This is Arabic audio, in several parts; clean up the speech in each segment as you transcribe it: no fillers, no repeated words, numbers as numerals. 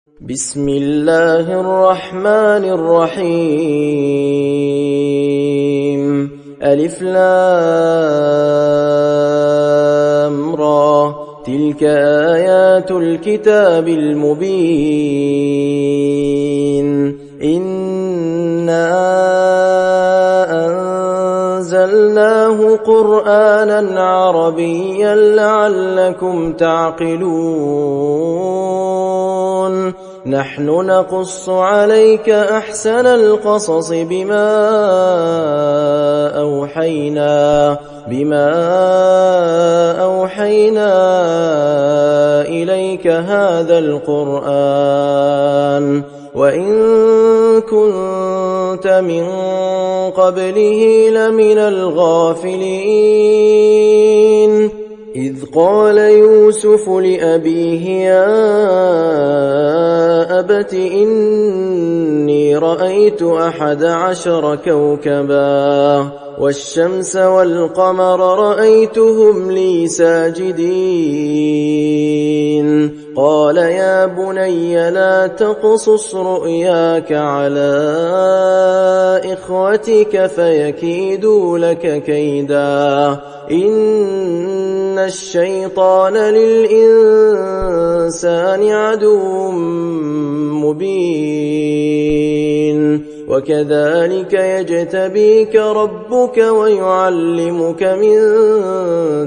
بسم الله الرحمن الرحيم ألف لام را تلك آيات الكتاب المبين إنا أنزلناه قرآنا عربيا لعلكم تعقلون نحن نقص عليك أحسن القصص بما أوحينا إليك هذا القرآن وإن كنت من قبله لمن الغافلين إذ قال يوسف لأبيه يا أبت إني رأيت 11 كوكبا والشمس والقمر رأيتهم لي ساجدين قال يا بني لا تقصص رؤياك على إخوتك فيكيدوا لك كيدا إن الشيطان للإنسان عدو مبين وكذلك يجتبيك ربك ويعلمك من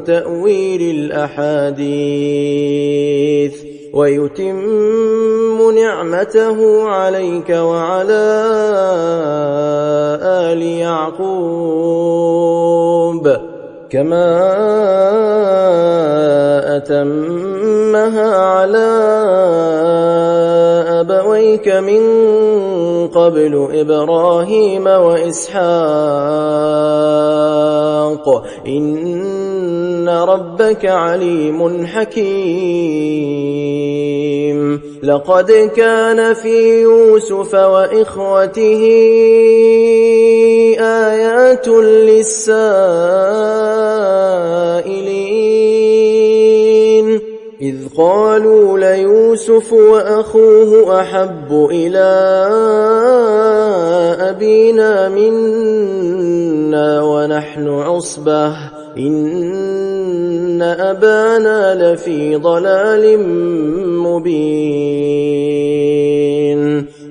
تأويل الأحاديث ويتم نعمته عليك وعلى آل يعقوب كما أتمها على أبويك من قبل إبراهيم وإسحاق إن ربك عليم حكيم لقد كان في يوسف وإخوته آيات للسائلين إذ قالوا ليوسف وأخوه أحب إلى أبينا منا ونحن عصبة إن أبانا لفي ضلال مبين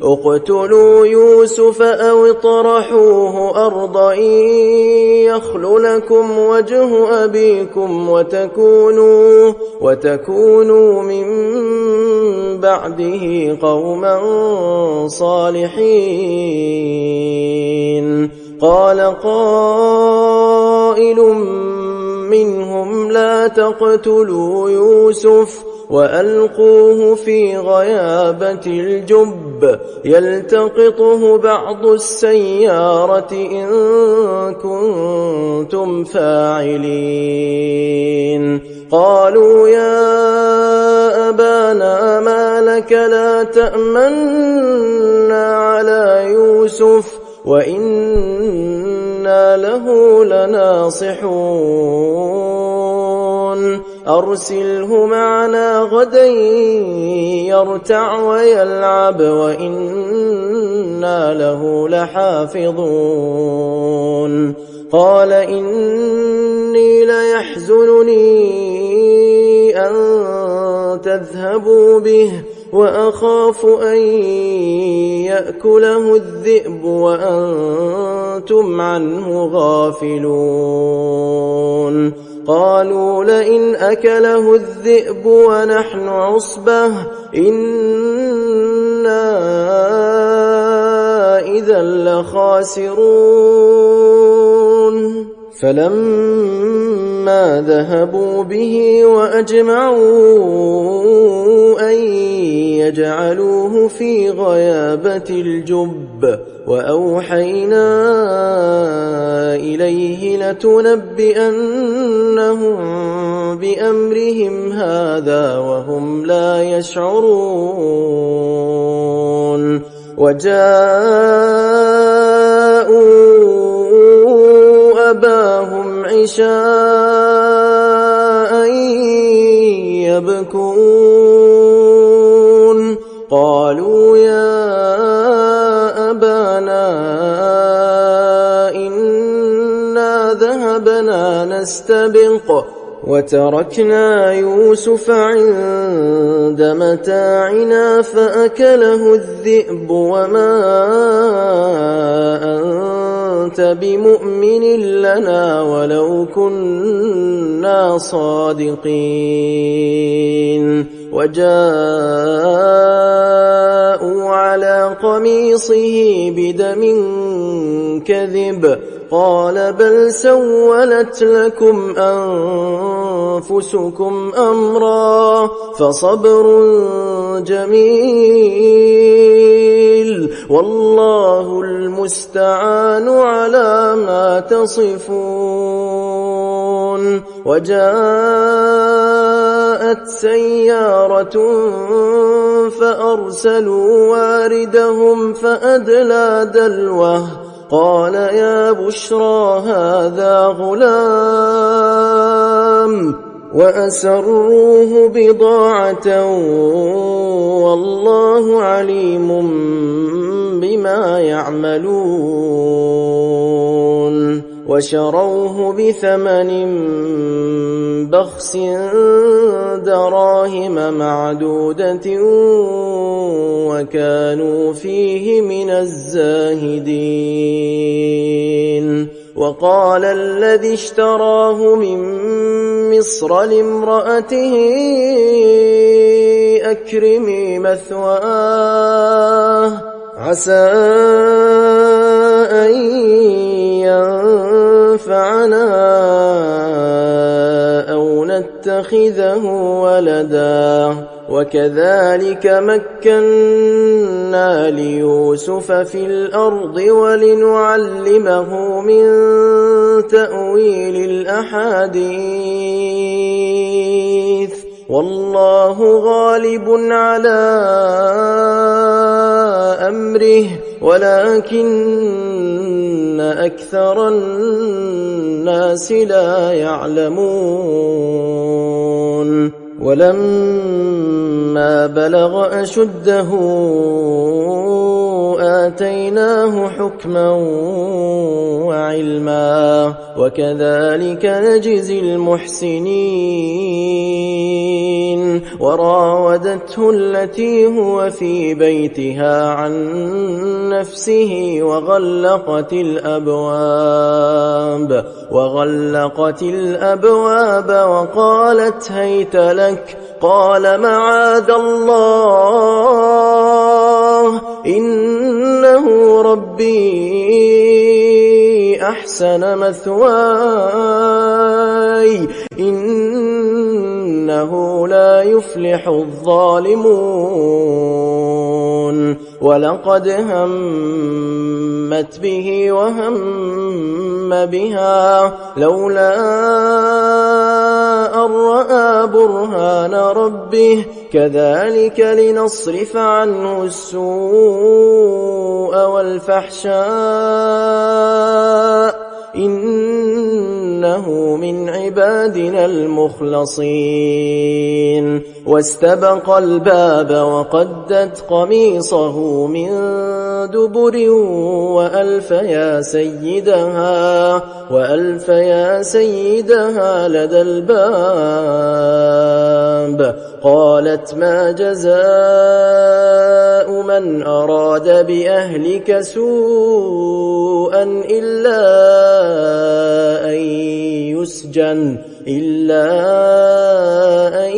اقتلوا يوسف أو اطرحوه أرضا يخل لكم وجه أبيكم وتكونوا من بعده قوما صالحين قال قائل منهم لا تقتلوا يوسف وألقوه في غيابة الجب يلتقطه بعض السيارة إن كنتم فاعلين قالوا يا أبانا ما لك لا تأمنا على يوسف وإنا له لناصحون أرسله معنا غدا يرتع ويلعب وإنا له لحافظون قال إني ليحزنني أن تذهبوا به وأخاف أن يأكله الذئب وأنتم عنه غافلون قالوا لئن أكله الذئب ونحن عصبة إنا إذا لخاسرون فلما ذهبوا به وأجمعوا أن يجعلوه في غيابة الجب وأوحينا إليه لتنبئنهم بأمرهم هذا وهم لا يشعرون وجاءوا أباهم عشاء يبكون قالوا يا أبانا إنا ذهبنا نستبق وتركنا يوسف عند متاعنا فأكله الذئب وما أنت بمؤمن لنا ولو كنا صادقين وجاءوا على قميصه بدم كذب قال بل سولت لكم أنفسكم أمرا فصبر جميل والله المستعان على ما تصفون. وجاءت سيارة فأرسلوا واردهم فأدلى دلوه قال يا بشرى هذا غلام وأسروه بضاعة والله عليم بما يعملون. وشروه بثمن بخس دراهم معدودة وكانوا فيه من الزاهدين. وقال الذي اشتراه من مصر لامرأته أكرمي مثواه عسى أن ينفعنا أو نتخذه ولدا وكذلك مكنا ليوسف في الأرض ولنعلمه من تأويل الأحاديث والله غالب على أمره ولكن أكثر الناس لا يعلمون. ولما بلغ أشده آتيناه حكما وعلما وكذلك نجزي المحسنين. وراودته التي هو في بيتها عن نفسه وغلقت الأبواب وقالت هيت لك قال معاذ الله إنه ربي أحسن مثواي إنه لا يفلح الظالمون. ولقد همت به وهم بها لولا أن رأى برهان ربه كذلك لنصرف عنه السوء والفحشاء إنه من عبادنا المخلصين. واستبق الباب وقدت قميصه من دبر وألف يا سيدها لدى الباب. قالت ما جزاء من أراد بأهلك سوءا إلا أن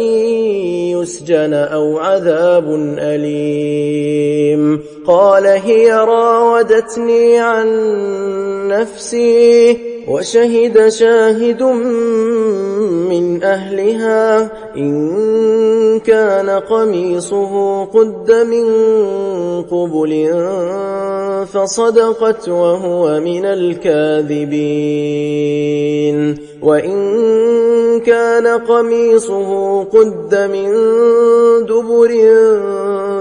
يسجن أو عذاب أليم. قال هي راودتني عن نفسي وشهد شاهد من أهلها إن كان قميصه قد من قبل فصدقت وهو من الكاذبين. وإن كان قميصه قد من دبر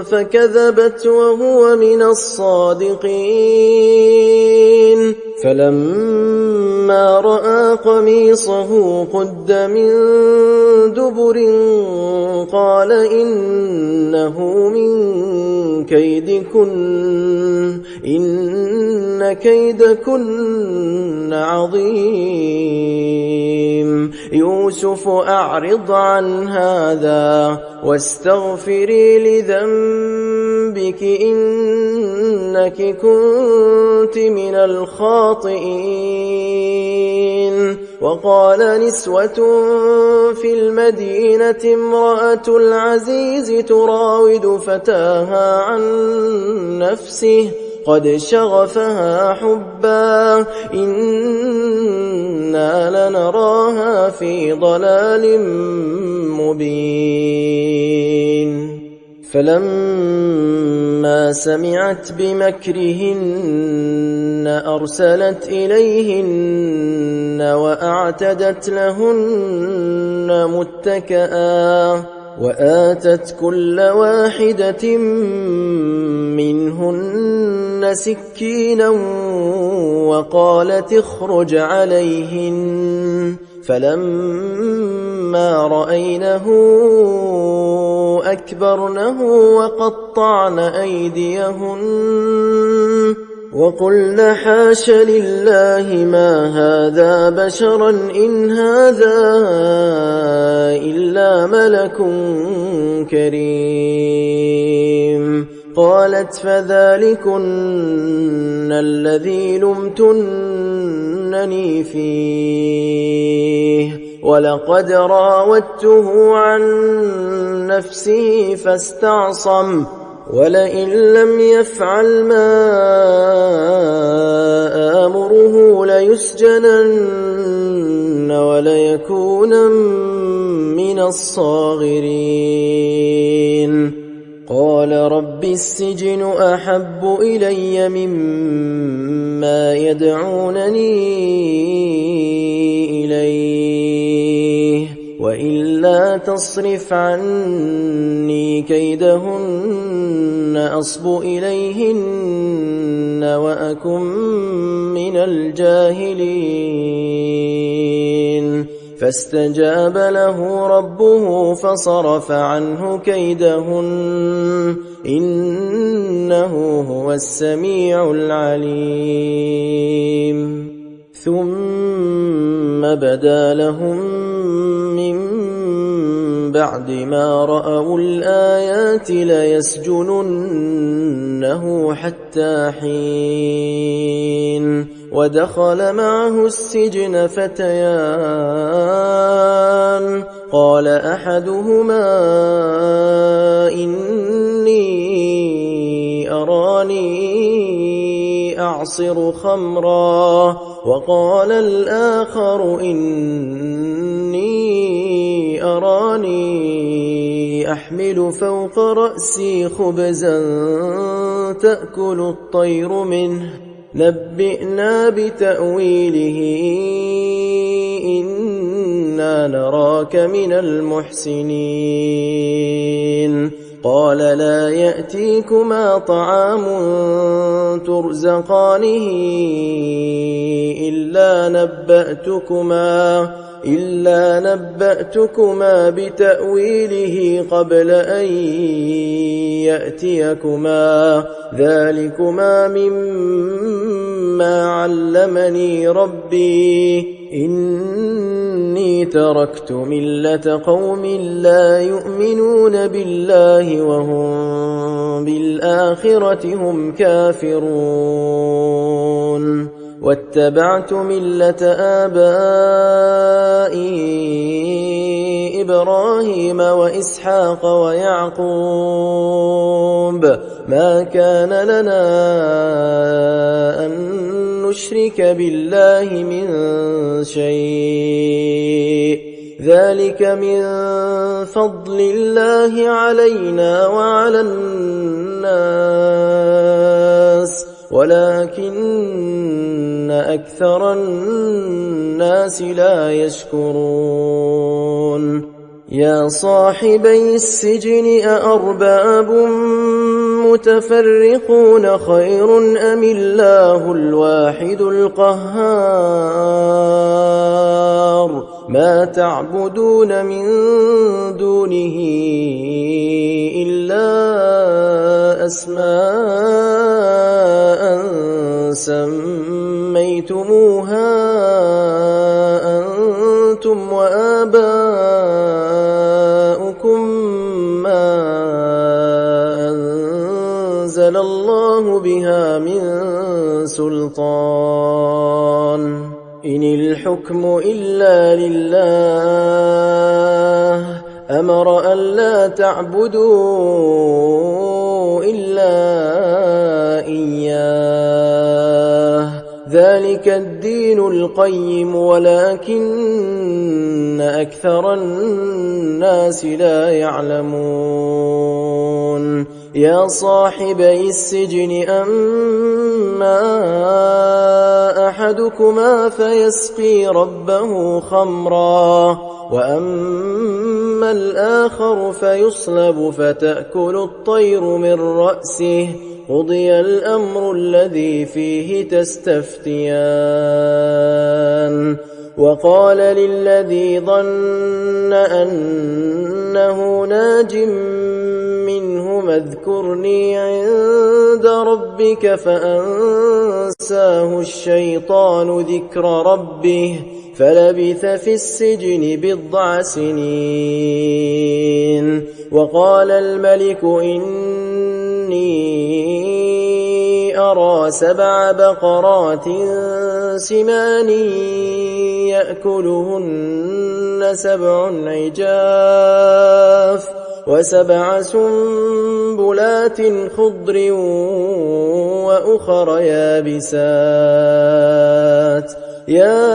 فكذبت وهو من الصادقين. فلما رأى قميصه قد من دبر قال إنه من كيدكن إن كيدكن عظيم يوسف أعرض عن هذا واستغفري لذنبك إنك كنت من الخاطئين وقال نسوة في المدينة امرأة العزيز تراود فتاها عن نفسه قد شغفها حبا إنا لنراها في ضلال مبين فلما سمعت بمكرهن أرسلت إليهن وأعتدت لهن متكئا وآتت كل واحدة منهن سكينا وقالت اخرج عليهن فلما رأينه أكبرنه وقطعن أيديهن وقلن حاش لله ما هذا بشرا إن هذا إلا ملك كريم قالت فذلكن الذي لمتنني فيه ولقد راودته عن نفسه فاستعصم ولئن لم يفعل ما آمره ليسجنن وليكونن من الصاغرين قال رب السجن أحب إلي مما يدعونني إليه وإلا تصرف عني كيدهن أصب إليهن وأكن من الجاهلين فاستجاب له ربه فصرف عنه كيدهن إنه هو السميع العليم ثم بدا لهم من بعد ما رأوا الآيات ليسجننه حتى حين ودخل معه السجن فتيان قال أحدهما إني أراني أعصر خمرا وقال الآخر إني أراني أحمل فوق رأسي خبزا تأكل الطير منه نبئنا بتأويله إنا نراك من المحسنين قال لا يأتيكما طعام ترزقانه إلا نبأتكما بتأويله قبل أن يأتيكما ذلكما مما علمني ربي إني تركت ملة قوم لا يؤمنون بالله وهم بالآخرة هم كافرون واتبعت ملة آبائي إبراهيم وإسحاق ويعقوب ما كان لنا أن نشرك بالله من شيء ذلك من فضل الله علينا وعلى الناس ولكن أكثر الناس لا يشكرون يا صاحبي السجن أأرباب متفرقون خير أم الله الواحد القهار ما تعبدون من دونه إلا أسماء سميتموها أنتم وآباؤكم ما أنزل الله بها من سلطان إن الحكم إلا لله أمر أن لا تعبدوا إلا إياه ذلك الدين القيم ولكن أكثر الناس لا يعلمون يا صاحبي السجن أما أحدكما فيسقي ربه خمرا وأما الآخر فيصلب فتأكل الطير من رأسه قضي الأمر الذي فيه تستفتيان وقال للذي ظن أنه ناج منهما اذكرني عند ربك فأنساه الشيطان ذكر ربه فلبث في السجن بضع سنين وقال الملك إني أرى 7 بقرات سمان يأكلهن 7 عجاف و7 سنبلات خضر وأخر يابسات يا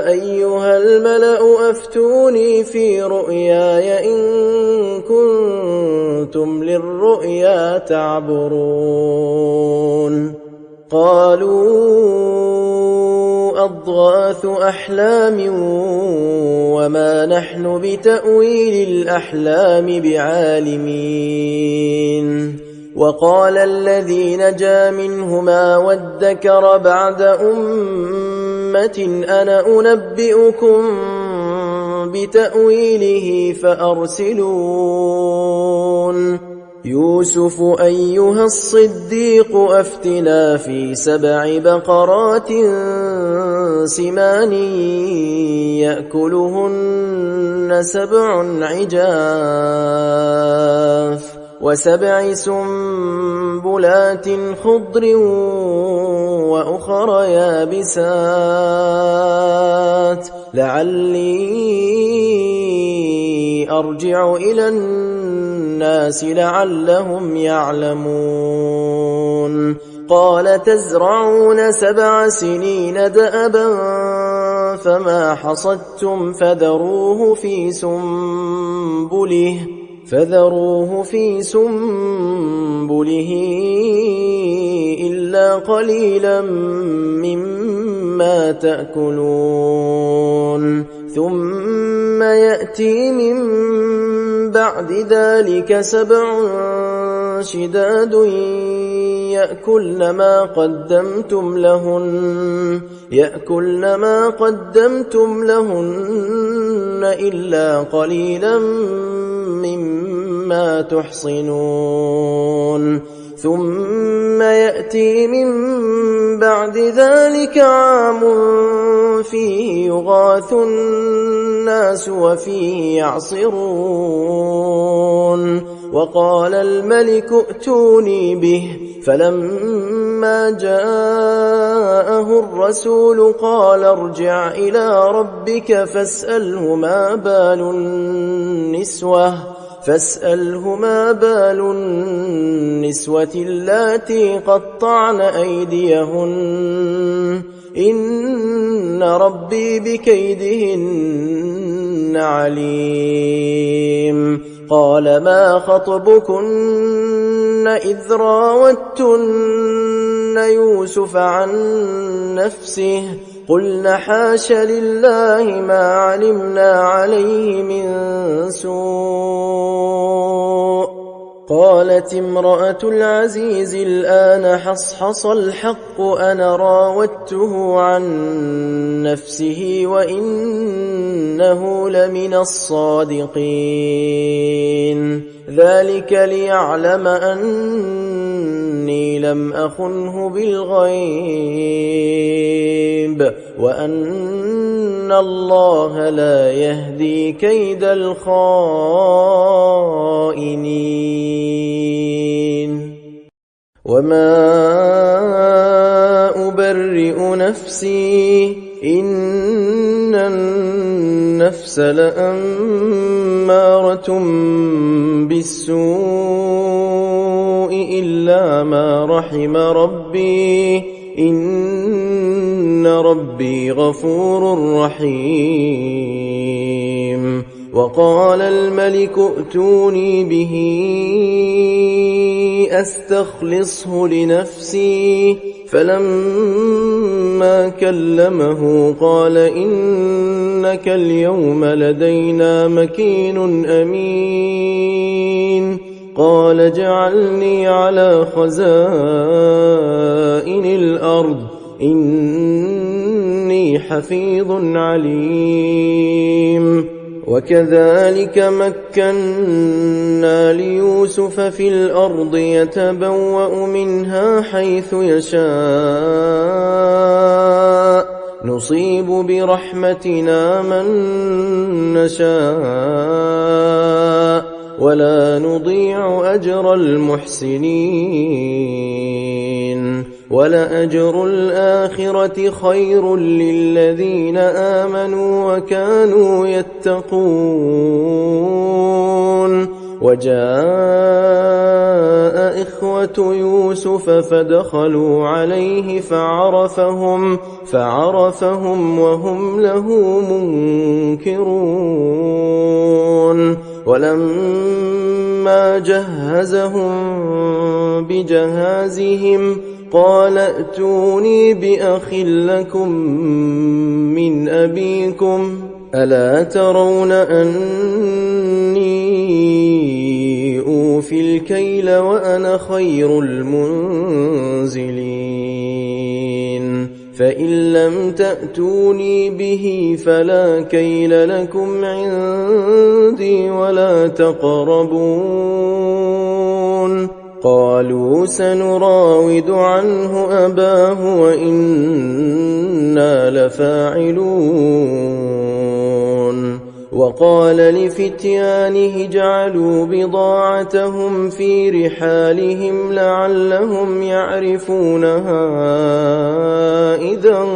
أيها الملأ أفتوني في رؤياي إن كنتم للرؤيا تعبرون قالوا أضغاث أحلام وما نحن بتأويل الأحلام بعالمين وقال الذي نجا منهما وادكر بعد أمة أنا أنبئكم بتأويله فأرسلون يوسف أيها الصديق أفتنا في 7 بقرات سمان يأكلهن 7 عجاف و7 سنبلات خضر وأخر يابسات لعلي أرجع إلى الناس لعلهم يعلمون قال تزرعون 7 سنين دأبا فما حصدتم فذروه في سنبله إلا قليلا مما تأكلون ثم يأتي من بعد ذلك 7 شداد يأكلن ما قدمتم لهن إلا قليلا مما تحصنون ثم يأتي من بعد ذلك عام فيه يغاث الناس وفيه يعصرون وقال الملك ائتوني به فلما جاءه الرسول قال ارجع إلى ربك فاسأله ما بال النسوة اللاتي قطعن أيديهن إن ربي بكيدهن عليم قال ما خطبكن إذ راوتن يوسف عن نفسه قلنا حاش لله ما علمنا عليه من سوء. قالت امرأة العزيز الآن حصحص الحق أنا راودته عن نفسه وإنه لمن الصادقين. ذلك ليعلم أني لم أخنه بالغيب وأن الله لا يهدي كيد الخائنين. وما أبرئ نفسي إن النفس لأمارة بالسوء إلا ما رحم ربي إن ربي غفور رحيم. وقال الملك ائتوني به أستخلصه لنفسي فلما كلمه قال إنك اليوم لدينا مكين أمين. قال اجعلني على خزائن الأرض إني حفيظ عليم. وكذلك مكنا ليوسف في الأرض يتبوأ منها حيث يشاء نصيب برحمتنا من نشاء ولا نضيع أجر المحسنين. ولأجر الآخرة خير للذين آمنوا وكانوا يتقون. وجاء إخوة يوسف فدخلوا عليه فعرفهم وهم له منكرون. ولما جهزهم بجهازهم قال ائتوني بأخ لكم من أبيكم ألا ترون أني أوفي الكيل وأنا خير المنزلين. فإن لم تأتوني به فلا كيل لكم عندي ولا تقربون. قالوا سنراود عنه أباه وإنا لفاعلون. وقال لفتيانه اجعلوا بضاعتهم في رحالهم لعلهم يعرفونها إذا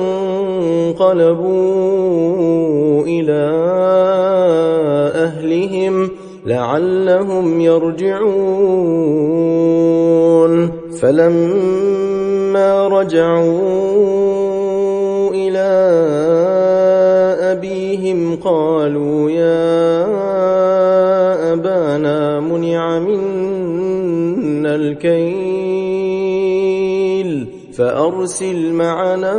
انقلبوا إلى أهلهم لعلهم يرجعون. فلما رجعوا إلى أبيهم قالوا يا أبانا منع منا الكيل فأرسل معنا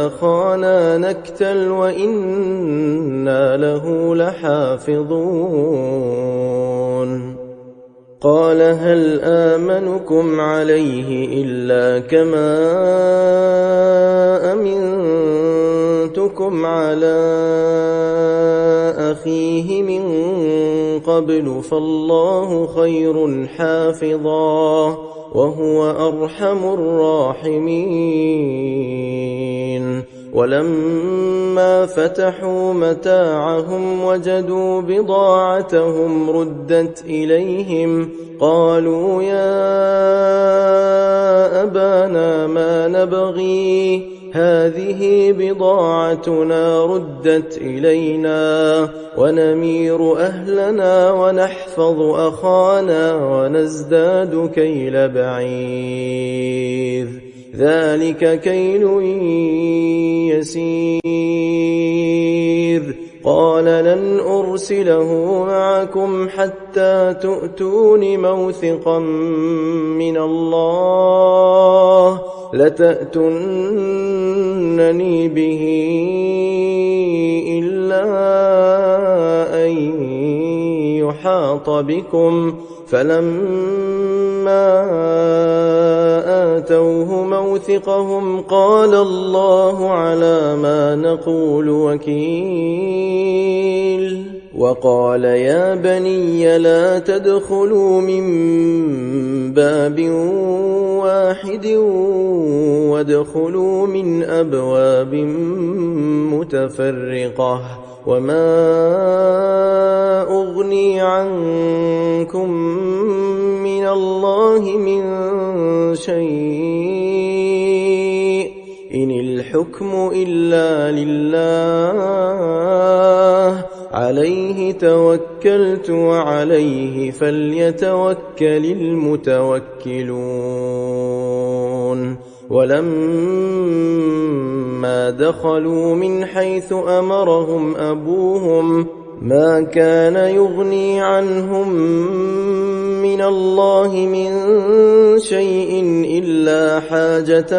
أخانا نكتل وإنا له لحافظون. قال هل آمنكم عليه إلا كما أمنتكم على أخيه من قبل فالله خير حافظا وهو أرحم الراحمين. ولما فتحوا متاعهم وجدوا بضاعتهم ردت إليهم قالوا يا أبانا ما نبغي هذه بضاعتنا ردت إلينا ونمير أهلنا ونحفظ أخانا ونزداد كيل بعير ذلك كيل يسير. قال لن أرسله معكم حتى تؤتون موثقا من الله لتأتونني به إلا أن يحاط بكم فلما آتوه موثقهم قال الله على ما نقول وكيل وقال يا بني لا تدخلوا من باب واحد وادخلوا من أبواب متفرقة وما أغني عنكم من الله من شيء إن الحكم إلا لله عليه توكلت وعليه فليتوكل المتوكلون ولما دخلوا من حيث أمرهم أبوهم ما كان يغني عنهم من الله من شيء إلا حاجة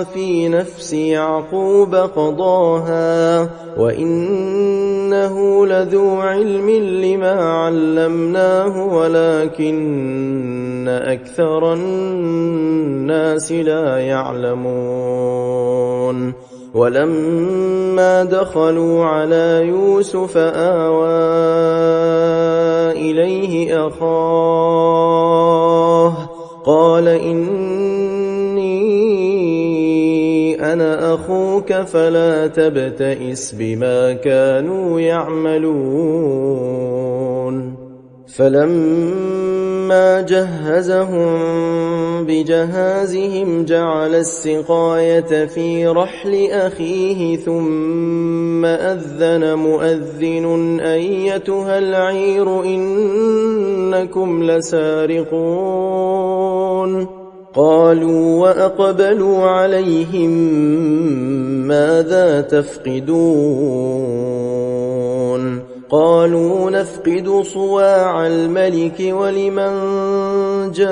في نفس يعقوب قضاها وإنه لذو علم لما علمناه ولكن أكثر الناس لا يعلمون ولما دخلوا على يوسف آوى إليه أخاه قال إني أنا أخوك فلا تبتئس بما كانوا يعملون فلما جهزهم بجهازهم جعل السقاية في رحل أخيه ثم أذن مؤذن أيتها العير إنكم لسارقون قالوا وأقبلوا عليهم ماذا تفقدون قالوا نفقد صواع الملك ولمن جاء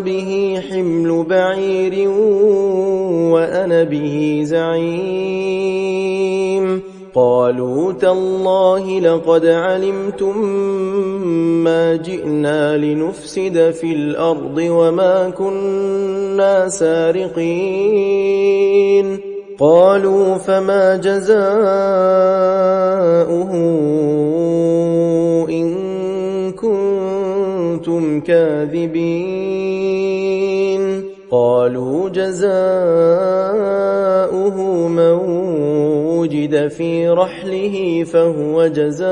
به حمل بعير وأنا به زعيم قالوا تالله لقد علمتم ما جئنا لنفسد في الأرض وما كنا سارقين قالوا فما جزاؤه إن كنتم كاذبين قالوا جزاؤه من وجد في رحله فهو جزاؤه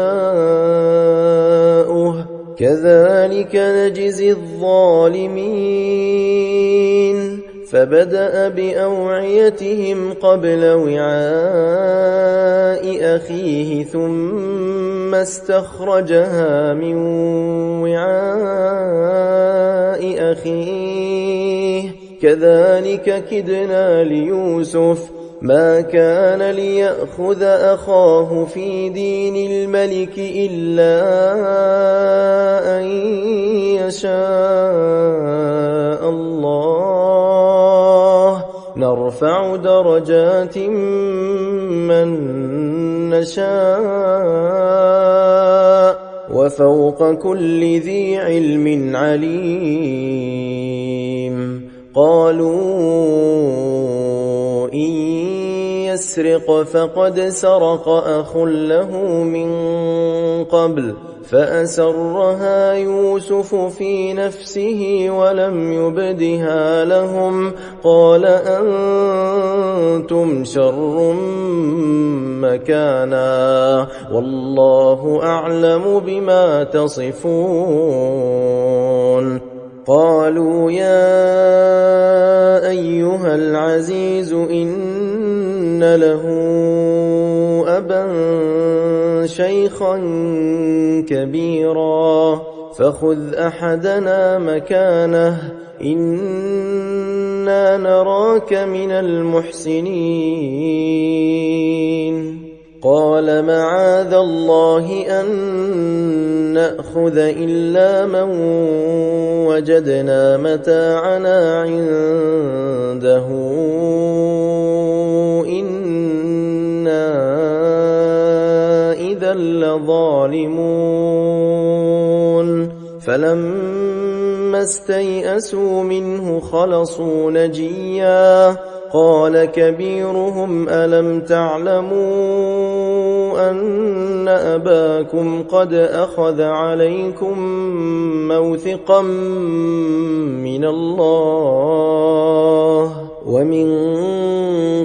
كذلك نجزي الظالمين فبدأ بأوعيتهم قبل وعاء أخيه ثم استخرجها من وعاء أخيه كذلك كدنا ليوسف ما كان ليأخذ أخاه في دين الملك إلا أن يشاء الله نرفع درجات من نشاء وفوق كل ذي علم عليم قالوا إن يسرق فقد سرق أخ له من قبل فأسرها يوسف في نفسه ولم يبدها لهم قال أنتم شر مكانا والله أعلم بما تصفون قالوا يا أيها العزيز إن له أبا شيخا كبيرا فخذ أحدنا مكانه إنا إنا نراك من المحسنين. قال معاذ الله أن نأخذ إلا من وجدنا متاعنا عنده إنا إذا لظالمون. فلما استيئسوا منه خلصوا نجيا. قال كبيرهم ألم تعلموا أن أباكم قد أخذ عليكم موثقا من الله ومن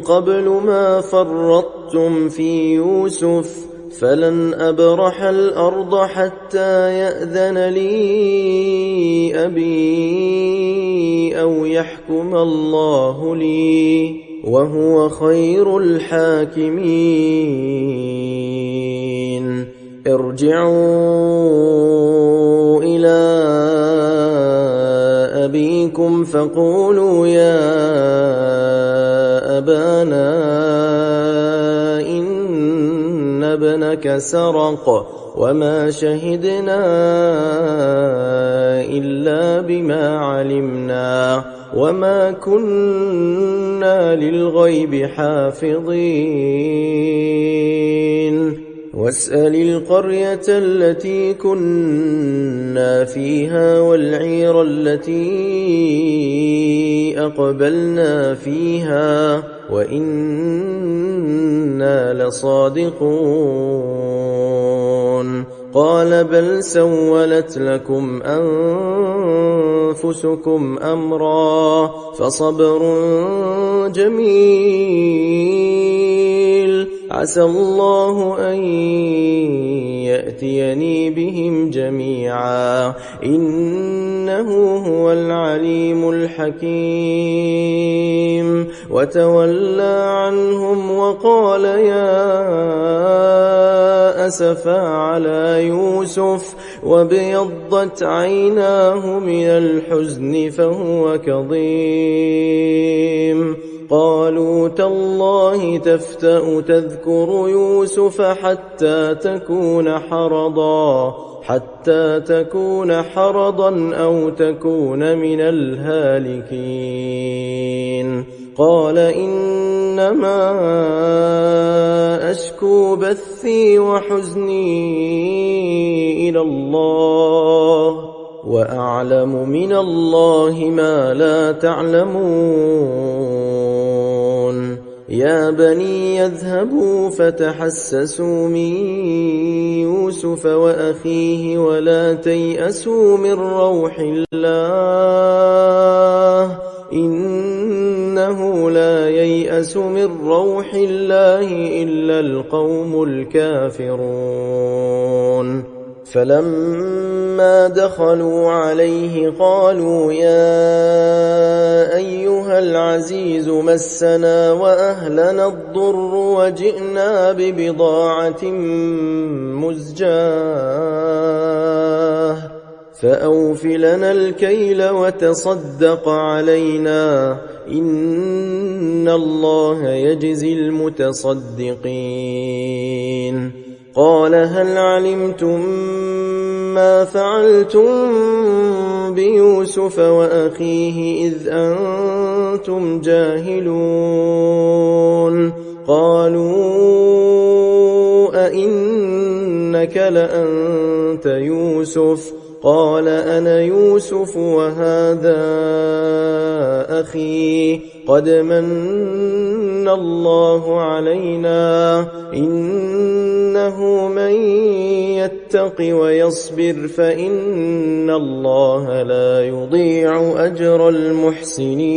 قبل ما فرطتم في يوسف فلن أبرح الأرض حتى يأذن لي أبي أو يحكم الله لي وهو خير الحاكمين. ارجعوا إلى أبيكم فقولوا يا أبانا إن ابنك سرق وما شهدنا إلا بما علمنا وما كنا للغيب حافظين. واسأل القرية التي كنا فيها والعير التي أقبلنا فيها وإنا لصادقون. قال بل سولت لكم أنفسكم أمرا فصبر جميل عسى الله أن يأتيني بهم جميعا إنه هو العليم الحكيم. وتولى عنهم وقال يا أسفا على يوسف وابيضت عيناه من الحزن فهو كظيم. قالوا تالله تفتأ تذكر يوسف حتى تكون حرضا أو تكون من الهالكين. قال إنما أشكو بثي وحزني إلى الله وأعلم من الله ما لا تعلمون. يا بني يذهبوا فتحسسوا من يوسف وأخيه ولا تيأسوا من روح الله إنه لا ييأس من روح الله إلا القوم الكافرون. فلما دخلوا عليه قالوا يا أيها العزيز مسنا وأهلنا الضر وجئنا ببضاعة مزجاة فأوف لنا الكيل وتصدق علينا إن الله يجزي المتصدقين. قال هل علمتم ما فعلتم بيوسف وأخيه إذ أنتم جاهلون؟ قالوا أئنك لأنت يوسف؟ قال أنا يوسف وهذا أخي قد من الله علينا إنه من يتق ويصبر فإن الله لا يضيع أجر المحسنين.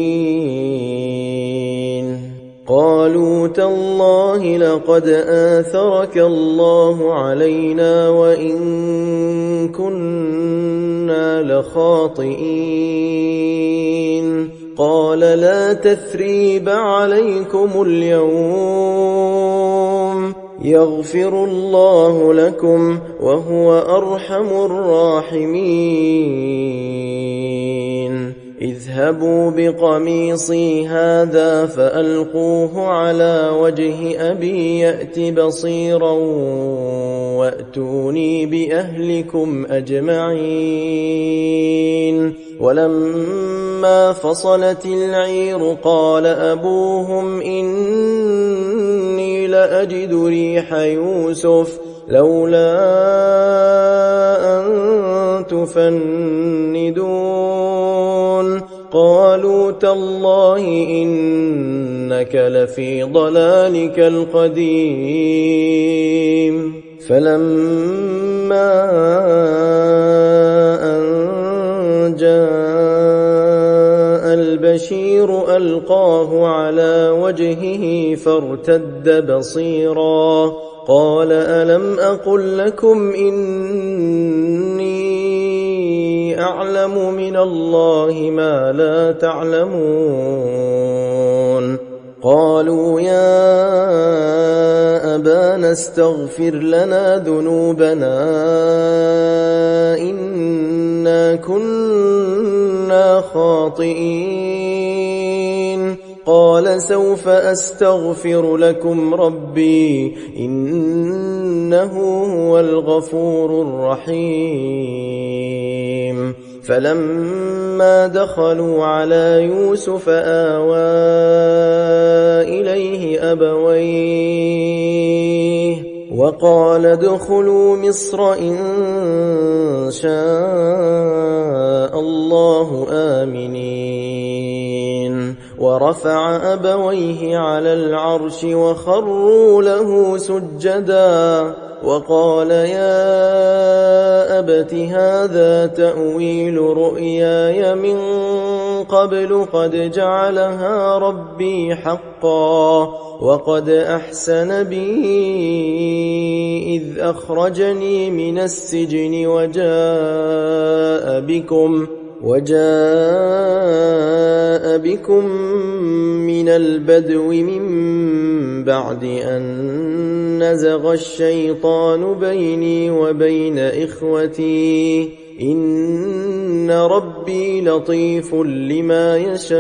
قالوا تالله لقد آثرك الله علينا وإن كنا لخاطئين. قال لا تثريب عليكم اليوم يغفر الله لكم وهو أرحم الراحمين. اذهبوا بقميصي هذا فألقوه على وجه أبي يأت بصيرا وأتوني بأهلكم أجمعين. ولما فصلت العير قال أبوهم إني لأجد ريح يوسف لولا أن تفندون. قالوا تالله إنك لفي ضلالك القديم. فلما أن جاء البشير ألقاه على وجهه فارتد بصيرا قال ألم أقل لكم إني أعلم من الله ما لا تعلمون. قالوا يا أبانا استغفر لنا ذنوبنا إنا كنا خاطئين. قال سوف أستغفر لكم ربي إنه هو الغفور الرحيم. فلما دخلوا على يوسف آوى إليه أبويه وقال ادخلوا مصر إن شاء الله آمنين. ورفع أبويه على العرش وخروا له سجدا وقال يا أبت هذا تأويل رؤياي من قبل قد جعلها ربي حقا وقد أحسن بي إذ أخرجني من السجن وجاء بكم من البدو من بعد أن نزغ الشيطان بيني وبين إخوتي إن ربي لطيف لما يشاء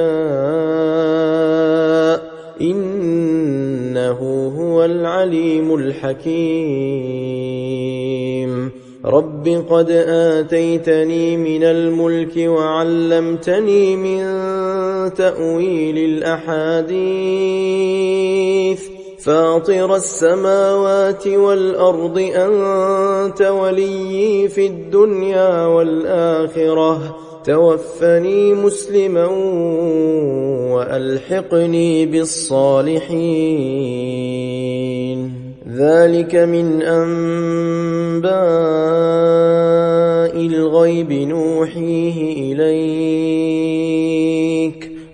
إنه هو العليم الحكيم. رب قد آتيتني من الملك وعلمتني من تأويل الأحاديث فاطر السماوات والأرض أنت وليي في الدنيا والآخرة توفني مسلما وألحقني بالصالحين. ذلك من أنباء الغيب نوحيه إليك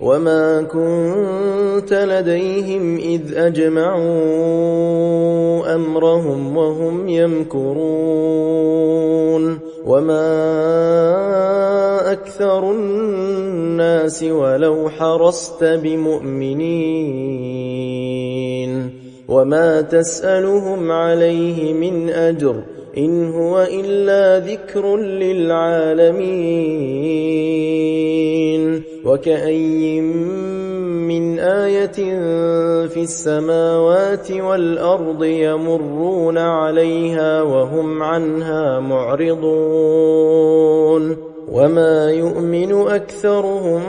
وما كنت لديهم إذ أجمعوا أمرهم وهم يمكرون. وما أكثر الناس ولو حرصت بمؤمنين وما تسألهم عليه من أجر إن هو إلا ذكر للعالمين. وكأي من آية في السماوات والأرض يمرون عليها وهم عنها معرضون وما يؤمن أكثرهم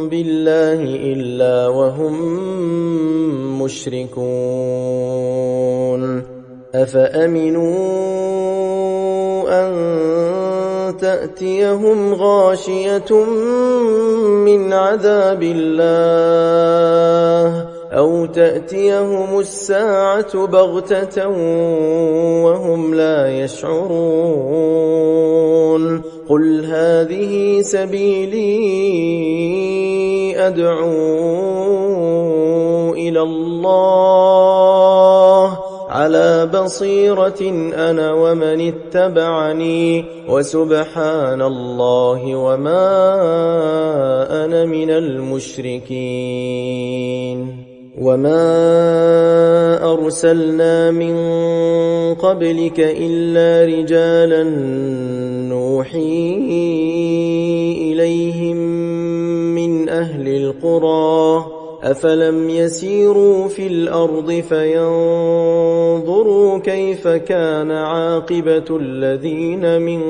بالله إلا وهم مشركون. أفأمنوا أن تأتيهم غاشية من عذاب الله أو تأتيهم الساعة بغتة وهم لا يشعرون. قل هذه سبيلي أدعو إلى الله على بصيرة أنا ومن اتبعني وسبحان الله وما أنا من المشركين. وما أرسلنا من قبلك إلا رجالا نوحي إليهم أهل القرى أفلم يسيروا في الأرض فينظروا كيف كان عاقبة الذين من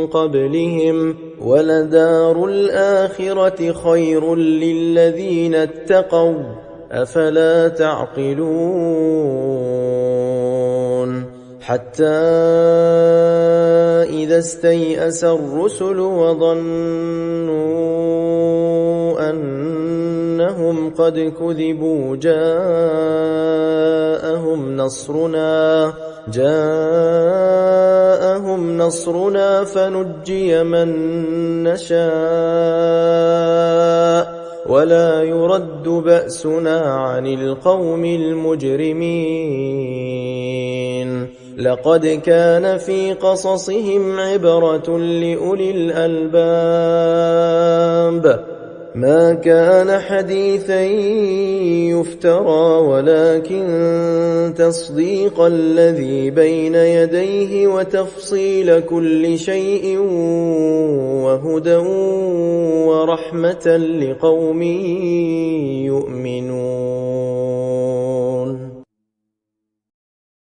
قبلهم ولدار الآخرة خير للذين اتقوا أفلا تعقلون حتى إذا استيأس الرسل وظنوا أنهم قد كذبوا جاءهم نصرنا فنجي من نشاء ولا يرد بأسنا عن القوم المجرمين لقد كان في قصصهم عبرة لأولي الألباب ما كان حديثا يفترى ولكن تصديق الذي بين يديه وتفصيل كل شيء وهدى ورحمة لقوم يؤمنون